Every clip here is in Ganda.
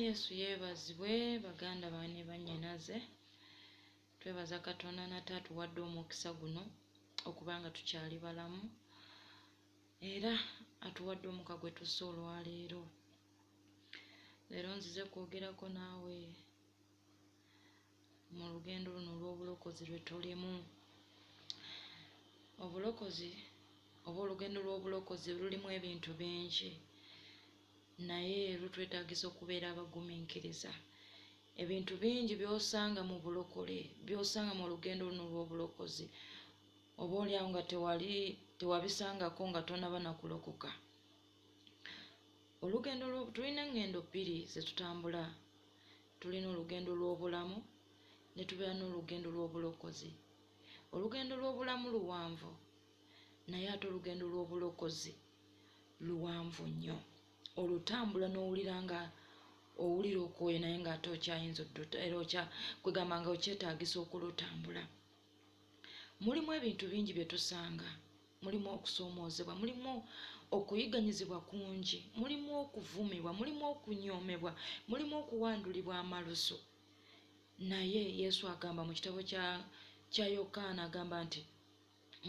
Yesu yeebazibwe baganda bane bannyinaze. Twebaza Katonda n'ataatuwadde omukisa guno okubanga tukyali balamu era atuwadde omuka gwe tussa olwaleero. Leero nzize kwogerako naawe mu lugendo luno olw'obulokozi lwe tulimu. Obulokozi oba olugendo lw'obulokozi lulimu ebintu bingi naye lutwetaagisa okubeera abagumiikiriza. Ebintu bingi by'osanga mu bulokole, by'osanga mu lugendo luno lw'obulokozi oba oliawo nga tewabisangako nga tonaba na kulokoka. Tulina engendo bbiri ze tutambula. Tulina olugendo lw'obulamu ne tubeera n'olugendo lw'obulokozi. Olugendo lw'obulamu luwanvu naye ate olugendo lw'obulokozi luwanvu nnyo. Olutambula n'owulira nga owulira okwoye naye ng'ate okyayinza era kwegamba nga okyetaagisa okulutambula. Mulimu ebintu bingi bye tusanga. Mulimu okusoomoozebwa, mulimu okuyigganyizibwa kungi, mulimu okuvumibwa, mulimu okunyoomebwa, mulimu okuwandulibwa amalusu. Naye Yesu agamba mu kitabo kya Yokaana agamba nti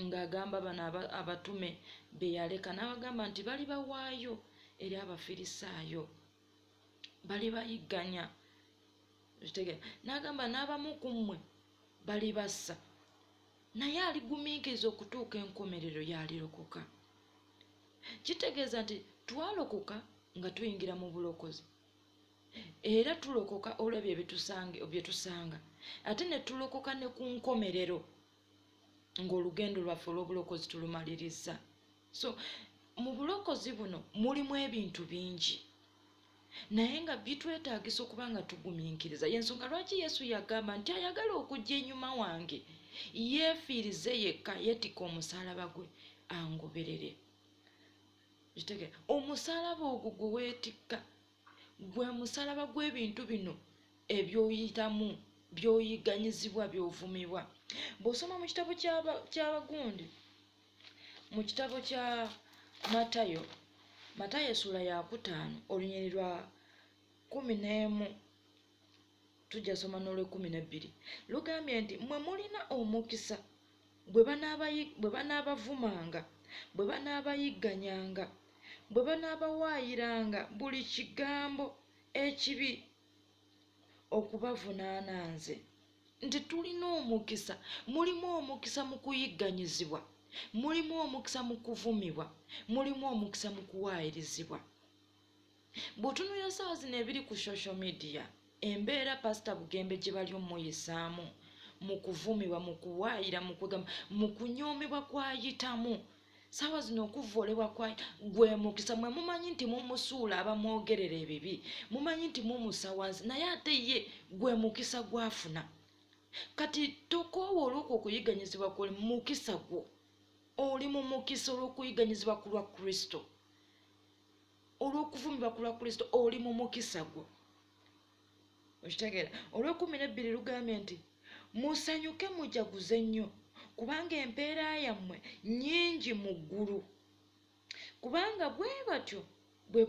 ng'agamba bano abatume be yaleka n'abagamba nti balibawaayo eri Abafalisaayo, balibayigganya. N'agamba n'abamu ku mmwe balibassa naye aligumiikiriza okutuuka enkomerero yalirokoka. Kitegeeza nti twalokoka nga tuyingira mu bulokozi era tulokoka olw'ebyo bye tusanga ate ne tulokoka ne ku nkomerero ng'olugendo lwaffe olw'obulokozi tulumaliriza. So mu bulokozi buno mulimu ebintu bingi naye nga bitwetaagisa okuba nga tugumiikiriza. Y'ensonga lwaki Yesu yagamba nti ayagala okujja ennyuma wange yeefiirize yekka, yeetikka omusaalaba gwe angoberere. Omusaalaba ogwo gwe weetikka gwe musaalaba gw'ebintu bino ebyoyitamu, byoyigganyizibwa, byovumibwa. Bw'osoma mu kitabo ky'Abagundi, mu kitabo kya Matayo essula ya 5 olunyiriri lwa 11 tujja soma n'olw'12 lugambye nti mmwe mulina omukisa bwe banaabavumanga, bwe banaabayigganyanga, bwe banaabawaayiranga buli kigambo ekibi okubavunaana nze. Nti tulina omukisa, mulimu omukisa mu kuyigganyizibwa, mulimu omukisa mu kuvumibwa, mulimu omukisa mu kuwaayirizibwa. Bw'otunuulira ssaawa zino ebiri ku social media, embeera Pastor Bugembe gye bali omuyisaamu mu kuvumibwa, mu kuwaayira, mu kwegamba, mu kunyoomebwa kwayitamu. Ssaawa zino okuvvoolebwa gwe mukisa. Mwe mumanyi nti mumusuula abamwogerera ebibi, mumanyi nti mumusawansi, naye ate ye gwe mukisa gwafuna. Kati tokoowa olw'okwo okuyigganyizibwa kuli mukisa gwo. Oli mu mukisa olw'okuyigganyizibwa ku lwa Kristo, olw'okuvumibwa ku lwa Kristo oli mu mukisa gwo. Okitegeera? Olw'12 lugambye nti musanyuke mujaguze nnyo kubanga empeera yammwe nnyingi mu ggulu, kubanga bwe batyo bwe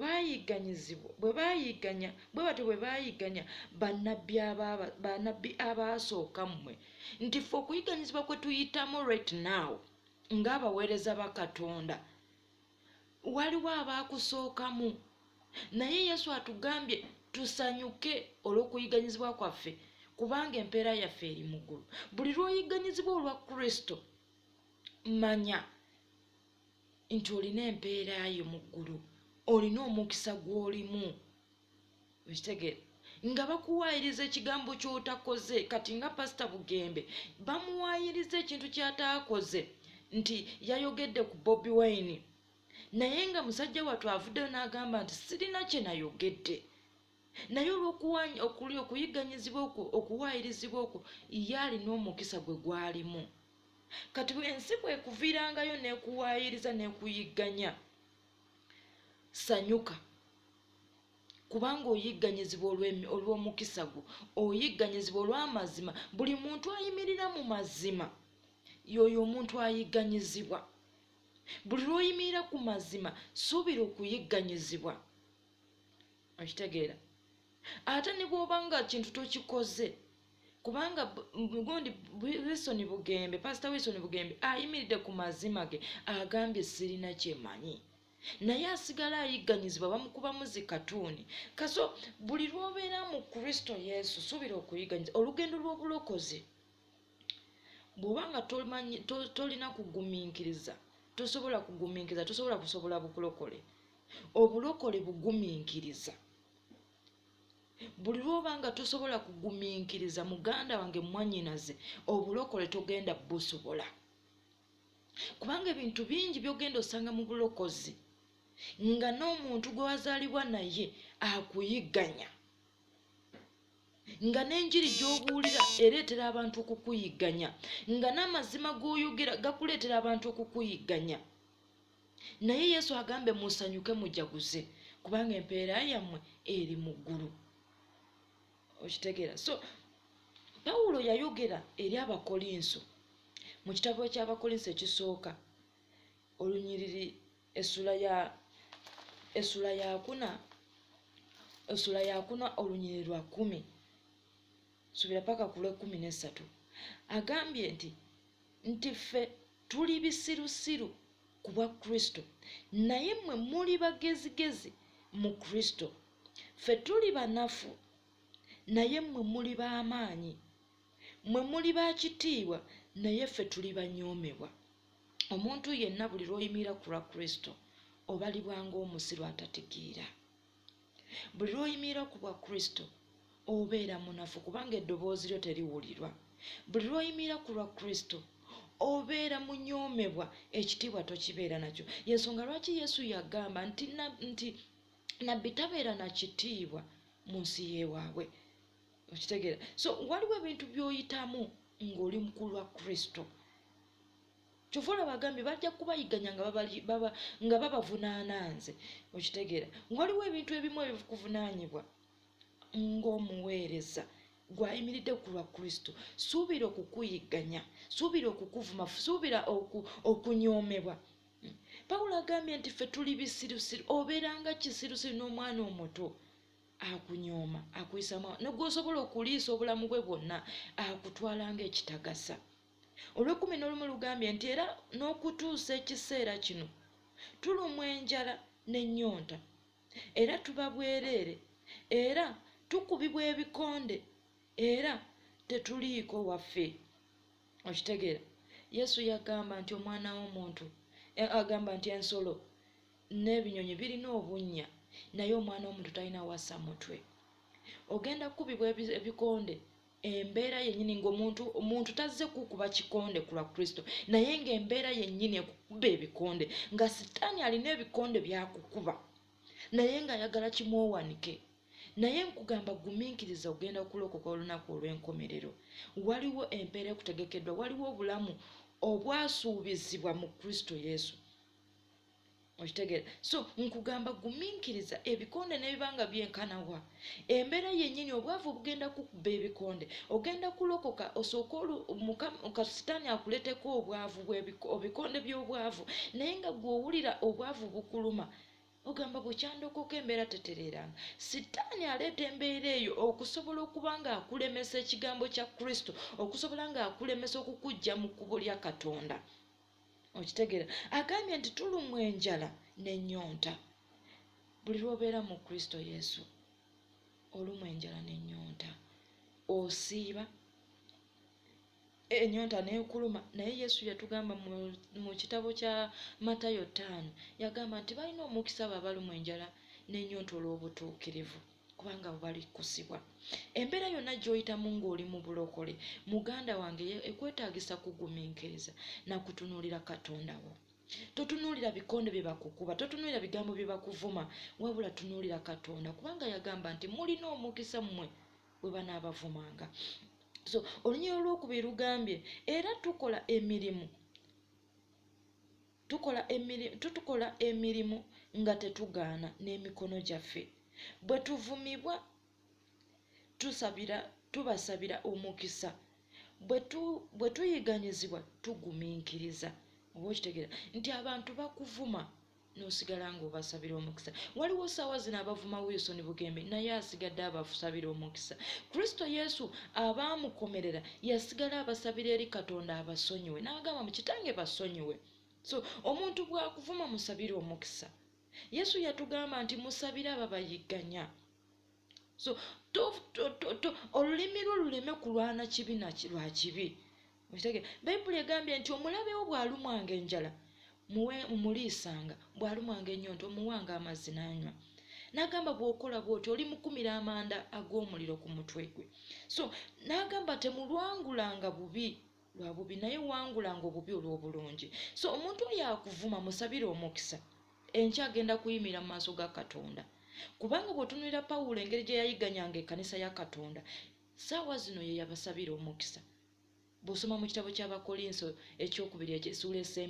baayigganya bannabbi abasooka mmwe. Nti ffe okuyigganyizibwa kwe tuyitamu right now ng'abaweereza ba Katonda waliwo abaakusookamu, naye Yesu atugambye tusanyuke olw'okuyigganyizibwa kwaffe kubanga empeera yaffe eri mu ggulu. Buli lw'oyigganyizibwa olwa Kristo manya nti olina empeera yo mu ggulu, olina omukisa gw'olimu. Okitegeera? Nga bakuwaayiriza ekigambo ky'otakoze. Kati nga Pastor Bugembe bamuwaayiriza ekintu ky'ataakoze nti yayogedde ku Bobi Wine naye nga musajja wattu avuddeyo n'agamba nti sirina kye nayogedde. Naye olw'okuli okuyigganyizibwa okwo, okuwaayirizibwa okwo, ye alina omukisa gwe gwalimu. Kati ensi bwekuviirangayo n'ekuwaayiriza n'ekuyigganya, sanyuka kubanga oyigganyizibwa olw'omukisa gwo, oyigganyizibwa olw'amazima. Buli muntu ayimirira mu mazima y'oyo omuntu ayigganyizibwa. Buli lw'oyimirira ku mazima suubira okuyigganyizibwa. Okitegeera? ate ne bw'obanga kintu tokikoze kubanga gundi Wilson Bugembe, Pastor Wilson Bugembe ayimiridde ku mazima ge agambye sirina kyemanyi, naye asigala ayigganyizibwa bamukubamu zikatuuni. Kaso buli lw'obeera mu Kristo Yesu suubira okuyigganyiza olugendo lw'obulokozi. Bw'obanga tolina kugumiikiriza, tosobola kugumiikiriza, tosobola kusobola bukulokole. Obulokole bugumiikiriza. Buli lw'obanga tosobola kugumiikiriza muganda wange mwannyinaze, obulokole togenda busobola. Kubanga ebintu bingi by'ogenda osanga mu bulokozi nga n'omuntu gwe wazaalibwa naye akuyigganya, nga n'enjiri gy'obuulira ereetera abantu okukuyigganya, nga n'amazima g'oyogera gakuleetera abantu okukuyigganya. Naye Yesu agambe musanyuke mujaguze kubanga empeera yammwe eri mu ggulu. Okitegeera? So Pawulo yayogera eri Abakolinso mu kitabo ky'Abakolinso ekisooka olunyiriri essula ya kuna olunyiriri lwa 10 subira paka ku lw'13 agambye nti ffe tuli bisirusiru ku bwa Kristo, naye mmwe muli bagezigezi mu Kristo. Ffe tuli banafu naye mmwe muli b'amaanyi. Mmwe muli ba kitiibwa naye ffe tuli banyoomebwa. Omuntu yenna buli lw'oyimira ku lwa Kristo obalibwanga omusiru atategeera. Buli lw'oyimira ku bwa Kristo obeera munafu kubanga eddoboozi lyo teriwulirwa. Buli lw'oyimira ku lwa Kristo obeera munyoomebwa, ekitiibwa tokibeera nakyo. Yensonga lwaki Yesu yagamba nti nabbi tabeera na kitiibwa mu nsi y'ewaabwe. Okitegeera? So waliwo ebintu by'oyitamu ng'oli ku lwa Kristo. Kyova olaba bagambye bajja kubayigganya nga babavunaana nze. Okitegeera? Waliwo ebintu ebimu ebikuvunaanyibwa ng'omuweereza gwayimiridde ku lwa Kristo. Suubira okukuyigganya, suubira okukuvuma, suubira okunyoomebwa. Pawulo agambye nti ffe tuli bisirusiru. Obeeranga kisirusiru n'omwana omuto akunyooma, akuyisamu negw'osobola okuliisa obulamu bwe bwonna akutwalanga ekitagasa. Olw'11 lugambye nti era n'okutuusa ekiseera kino tulumwa enjala n'ennyonta, era tuba bwereere, era tukubibwa ebikonde, era tetuliiko waffe. Okitegeera? Yesu yagamba nti omwana w'omuntu agamba nti ensolo n'ebinyonyi birina obunnya naye omwana w'omuntu talina wassa mutwe. Ogenda kukubibwa ebikonde, embeera yennyini ng'omuntu tazze kukuba kikonde ku lwa Kristo, naye ng'embeera yennyini ekukuba ebikonde, nga Sitaani alina ebikonde byakukuba naye ng'ayagala kimwowanike. Naye nkugamba gumiikiriza, ogenda kulokoka olunaku olw'enkomerero. Waliwo empeera ekutegekeddwa, waliwo obulamu obwasuubizibwa mu Kristo Yesu. Okitegeera? So nkugamba gumiikiriza, ebikonde n'ebibanga byenkanawa, embeera yennyini obwavu bugenda kukuba ebikonde, ogenda kulokoka osooke Sitaani akuleteko obwavu ebikonde by'obwavu, naye nga gw'owulira obwavu bukuluma ogamba bwekyandokoka embeera tetereeranga. Sitaani aleeta embeera eyo okusobola okuba nga akulemesa ekigambo kya Kristo, okusobola nga akulemesa okukuggya mu kkubo lya Katonda. Okitegeera? Agambye nti tulumwa enjala n'ennyonta. Buli lw'obeera mu Kristo Yesu olumwa enjala n'ennyonta, osiiba, ennyonta n'ekuluma. Naye Yesu yatugamba mu kitabo kya Matayo 5 yagamba nti balina omukisa abo abalumwa enjala n'ennyonta olw'obutuukirivu kubanga bali kusibwa. Embeera yonna gy'oyitamu ng'oli mu bulokole, muganda wange ekwetaagisa kugumiikiriza na kutunuulira Katonda wo. Totunuulira bikonde bye bakukuba, totunuulira bigambo bye bakuvuma, wabula tunuulira Katonda kubanga yagamba nti mulina omukisa mmwe bwe banaabavumanga. So olunyiriri olwokubiri lugambye era tukola emirimu nga tetugaana n'emikono gyaffe. Bwe tuvumibwa tubasabira omukisa, bwe tuyigganyizibwa tugumiikiriza. Oba okitegeera nti abantu bakuvuma n'osigala ng'obasabira omukisa. Waliwo ssaawa zino abavuma Wilson Bugembe naye asigadde abasabira omukisa. Kristo Yesu abaamukomerera yasigala abasabira eri Katonda abasonyiwe n'agamba mu Kitange basonyiwe. So omuntu bw'akuvuma musabire omukisa. Yesu yatugamba nti musabire ababayigganya. So olulimi lwo luleme kulwana kibi lwa kibi. Bayibuli egambye nti omulabe wo bw'alumwanga enjala mumuliisanga, bw'alumwanga ennyonta omuwanga amazzi n'anywa. N'agamba bw'okola bw'otyo oli mukumira amanda ag'omuliro ku mutwe gwe. So n'agamba temulwangulanga bubi lwa bubi naye wangulanga obubi olw'obulungi. So omuntu oyo akuvuma musabire omukisa, enkya agenda kuyimira mu maaso ga Katonda. Kubanga bw'otunuulira Pawulo engeri gye yayigganyanga ekkanisa ya Katonda, ssaawa zino ye yabasabira omukisa. Bw'osoma mu kitabo ky'Abakolinso ekyokubiri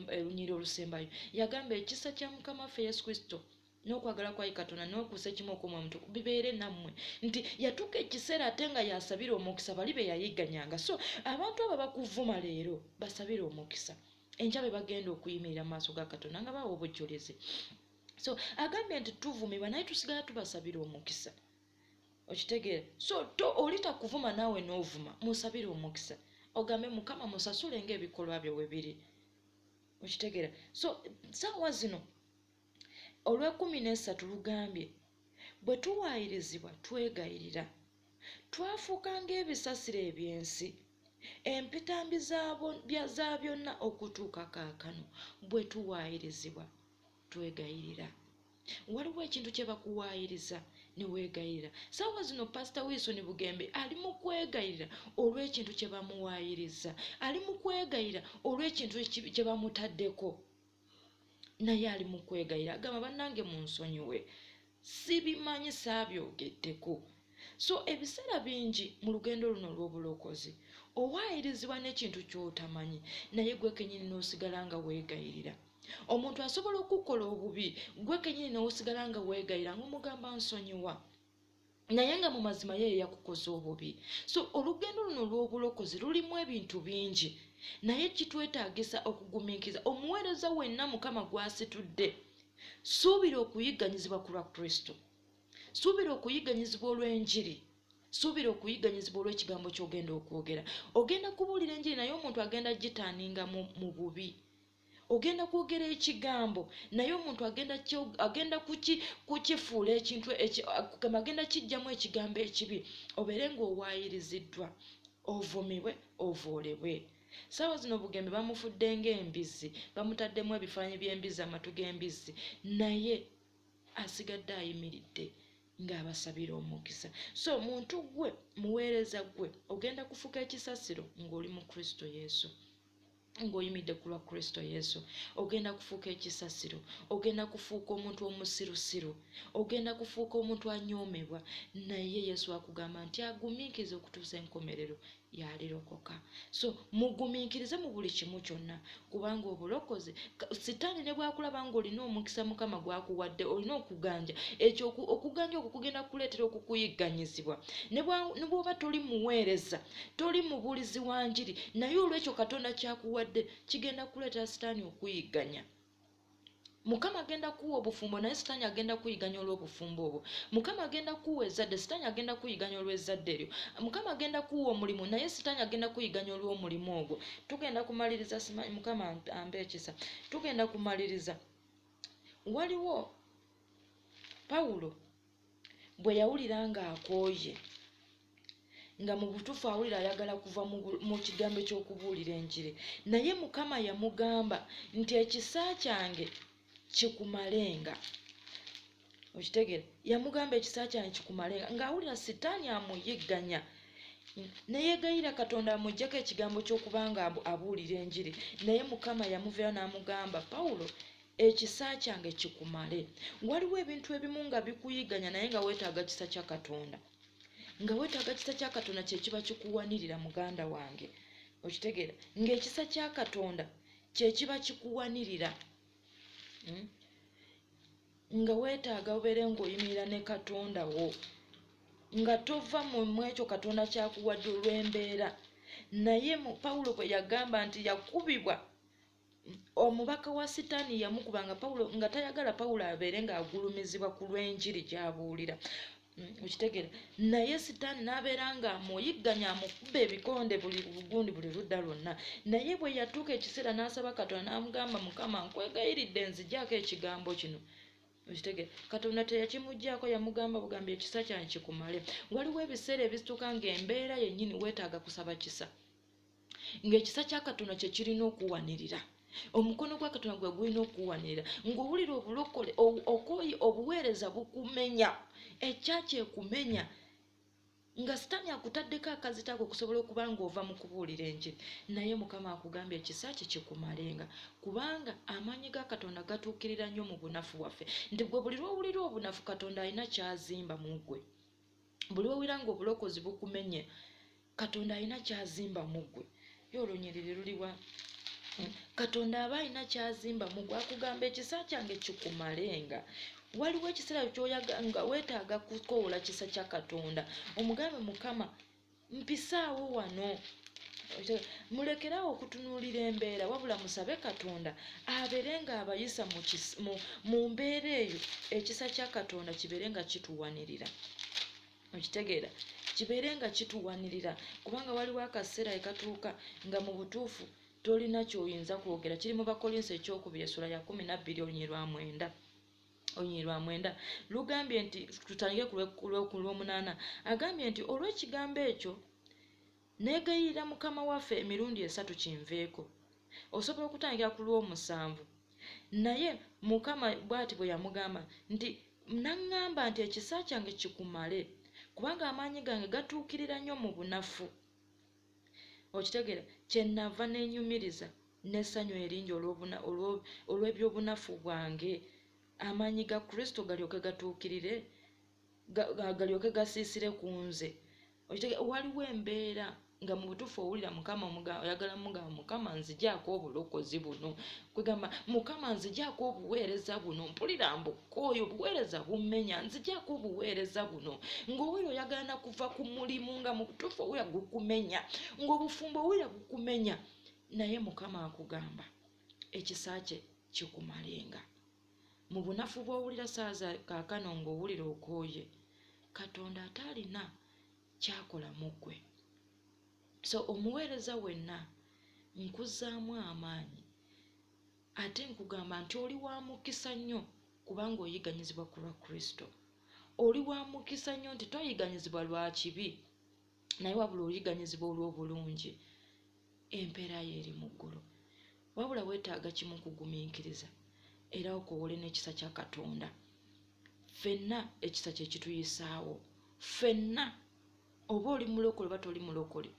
olunyiri olusembayo yagamba ekisa kya Mukama waffe Yesu Kristo n'okwagala kwa Katonda n'okussa ekimu okw'Omwoyo Omutukuvu bibeere nammwe. Nti yatuuka ekiseera ate nga yasabira omukisa bali be yayigganyanga. So abantu abo bakuvuma leero basabire omukisa, enkya be bagenda okuyimirira mu maaso ga Katonda nga bawa obujulizi. So agambye nti tuvumibwa naye tusigala tubasabira omukisa. Okitegeera? So olita kuvuma naawe n'ovuma musabire omukisa. Ogambe Mukama musasule ng'ebikolwa byo bwe biri. Okitegeera? So ssaawa zino olw'13 lugambye bwe tuwaayirizibwa twegayirira. Twafuuka ng'ebisasiro eby'ensi, empitambi za byonna okutuuka kaakano. Bwe tuwaayirizibwa twegayirira. Waliwo ekintu kye bakuwaayiriza ne weegayirira. Ssaawa zino Pastor Wilson Bugembe ali mu kwegayirira olw'ekintu kye bamuwaayiriza, ali mu kwegayirira olw'ekintu kye bamutaddeko, naye ali mu kwegayirira agamba bannange munsonyiwe, sibimanyi saabyogeddeko. So ebiseera bingi mu lugendo luno olw'obulokozi owaayirizibwa n'ekintu ky'otamanyi naye gwe kennyini n'osigala nga weegayirira. Omuntu asobola okukola obubi gwe kennyini n'osigala nga weegayirira ng'omugamba nsonyiwa naye nga mu mazima ye yakukoza obubi. So olugendo luno olw'obulokozi lulimu ebintu bingi naye kitwetaagisa okugumiikiriza. Omuweereza wenna Mukama gw'asitudde suubira okuyigganyizibwa ku lwa Kristo, suubira okuyigganyizibwa olw'enjiri, suubira okuyigganyizibwa olw'ekigambo ky'ogenda okwogera. Ogenda kubuulira enjiri naye omuntu agenda gitaaninga mu bubi. Ogenda kwogera ekigambo naye omuntu agenda kukifuula ekintu agenda kijjamu ekigambo ekibi. Obeere ng'owaayiriziddwa, ovumibwe, ovoolebwe. Ssaawa zino Bugembe bamufudde ng'embizzi, bamutaddemu ebifaananyi by'embizzi, amatu g'embizzi, naye asigadde ayimiridde ng'abasabira omukisa. So muntu gwe, muweereza gwe, ogenda kufuuka ekisasiro ng'oli mu Kristo Yesu. Ng'oyimidde ku lwa Kristo Yesu ogenda kufuuka ekisasiro, ogenda kufuuka omuntu omusirusiru, ogenda kufuuka omuntu anyoomebwa, naye Yesu akugamba nti agumiikirize okutuusa enkomerero yalirokoka. So mugumiikirize mu buli kimu kyonna kubanga obulokozi Sitaani ne bwakulaba ng'olina omukisa Mukama gwakuwadde olina okuganja ekyo. Okuganja okwo kugenda kuleetera okukuyigganyizibwa. Ne bw'oba toli muweereza, toli mubuulizi wa njiri, naye olw'ekyo Katonda kyakuwadde kigenda kuleetera Sitaani okuyigganya. Mukama agenda kuwa obufumbo naye Sitaani agenda kuyigganya olw'obufumbo obwo. Mukama agenda kuwa ezzadde, Sitaani agenda kuyigganya olw'ezzadde eryo. Mukama agenda kuwa omulimu naye Sitaani agenda kuyigganya olw'omulimu ogwo. Tugenda kumaliriza, Mukama ampe ekisa. Tugenda kumaliriza. Waliwo Pawulo bwe yawulira ng'akooye, nga mu butuufu awulira ayagala kuva mu kigambo eky'okubuulira enjiri, naye Mukama yamugamba nti ekisa kyange kikumalenga. Okitegeera? Yamugamba ekisa kyange kikumalenga ng'awulira Sitaani amuyigganya. Neyeegayirira Katonda amuggyako ekigambo ky'okubanga abuulira enjiri, naye Mukama yamuvayo n'amugamba Pawulo, ekisa kyange kikumale. Waliwo ebintu ebimu nga bikuyigganya naye nga weetaaga kisa kya Katonda. Nga weetaaga kisa kya Katonda kye kiba kikuwanirira muganda wange. Okitegeera? Ng'ekisa kya Katonda kye kiba kikuwanirira. Nga weetaaga obeere ng'oyimirira ne Katonda wo, nga tova mu ekyo Katonda kyakuwadde olw'embeera. Naye Pawulo bwe yagamba nti yakubibwa omubaka wa sitaani yamukubanga Pawulo nga tayagala Pawulo abeere ng'agulumizibwa ku lw'enjiri gy'abuulira. Okitegeera, naye sitaani n'abeera nga amuyigganya amukuba ebikonde buli bugundi buli ludda lwonna. Naye bwe yatuuka ekiseera n'asaba Katonda n'amugamba, Mukama nkwegayiridde nzigyako ekigambo kino. Okitegeera, Katonda teyakimuggyako, yamugamba bugambi ekisa kyange kikumale. Waliwo ebiseera ebituuka ng'embeera yennyini weetaaga kusaba kisa, ng'ekisa kya Katonda kye kirina okuwanirira. Omukono gwa Katonda gwe gulina okuwanirira, ng'owulira obulokole okooyi obuweereza bukumenya, ekyaki ekumenya, nga sitaani akutaddeko akazita ako okusobola okuba ng'ova mu kubuulira enjiri. Naye Mukama akugambye ekisa kye kikumalenga, kubanga amaanyi ga Katonda gatuukirira nnyo mu bunafu bwaffe. Nti gwe buli lw'owulira obunafu, Katonda alina kyazimba mu ggwe. Buli lw'owulira ng'obulokozi bukumenye, Katonda alina kyazimba mu ggwe. Ye olunyiriri luliwa? Katonda aba alina kyazimba mu ggwe, akugamba ekisa kyange kikumalenga. Waliwo ekiseera ky'oyagala weetaaga kukoola kisa kya Katonda, omugambe Mukama mpisaawo wano. Mulekeraawo okutunuulira embeera, wabula musabe Katonda abeere ng'abayisa mu mbeera eyo, ekisa kya Katonda kibeere nga kituwanirira. Okitegeera, kibeere nga kituwanirira, kubanga waliwo akaseera ekatuuka nga mu butuufu tolina ky'oyinza kwogera. Kiri mu Bakolinso ekyokubiri essula ya 12 olunyiriri lwa 9 lugambye nti, tutandike ku lw'omunaana, agambye nti olw'ekigambo ekyo neegayirira Mukama waffe emirundi 3 kinveeko. Osobola okutandikira ku lw'omusanvu. Naye Mukama bw'ati bwe yamugamba nti, naŋŋamba nti ekisa kyange kikumale, kubanga amaanyi gange gatuukirira nnyo mu bunafu. Okitegeera, kyenava neenyumiriza n'essanyu eringi olw'ebyobunafu bwange, amaanyi ga Kristo galyoke gatuukirire, galyoke gasiisire ku nze. Okitegeera, waliwo embeera nga mu butuufu owulira Mukama oyagala mugamba, Mukama nzigyako obulokozi buno, kwegamba Mukama nzigyako obuweereza buno, mpulira mbukooyo obuweereza bummenya, nzigyako obuweereza buno. Ng'owulira oyagala na kuva ku mulimu nga mu butuufu owulira gukumenya, ng'obufumbo owulira bukumenya, naye Mukama akugamba ekisa kye kikumalenga. Mu bunafu bw'owulira saaza kaakano ng'owulira okooye, Katonda ataalina kyakola mu ggwe. So omuweereza wenna nkuzaamu amaanyi, ate nkugamba nti oli wa mukisa nnyo, kubanga oyiganyizibwa ku lwa Kristo. Oli wa mukisa nnyo nti toyiganyizibwa lwa kibi, naye wabula oyiganyizibwa olw'obulungi. Empeera ye eri mu ggulu, wabula weetaaga kimu kugumiikiriza era okoowole n'ekisa kya Katonda. Ffenna ekisa kye kituyisaawo, ffenna oba oli mulokole oba toli mulokole,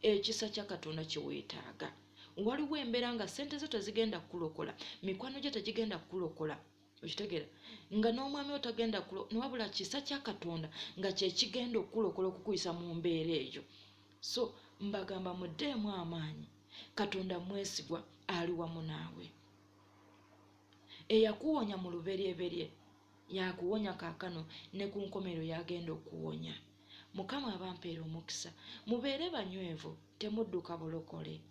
ekisa kya Katonda kye weetaaga. Waliwo embeera nga ssente zo tezigenda kukulokola, mikwano gye tegigenda kukulokola. Okitegeera, nga n'omwami otagenda wabula kisa kya Katonda nga kye kigenda okukulokola okukuyisa mu mbeera eyo. So mbagamba muddeemu amaanyi, Katonda mwesigwa, ali wamu naawe. Eyakuwonya mu lubereberye yakuwonya kaakano, ne ku nkomerero yagenda okuwonya. Mukama abampeera omukisa, mubeere banywevu, temudduka bulokole.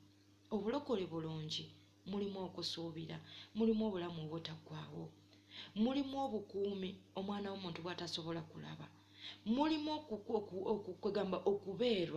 Obulokole bulungi, mulimu okusuubira, mulimu obulamu obutaggwaawo, mulimu obukuumi omwana w'omuntu bw'atasobola kulaba, mulimu okubeerwa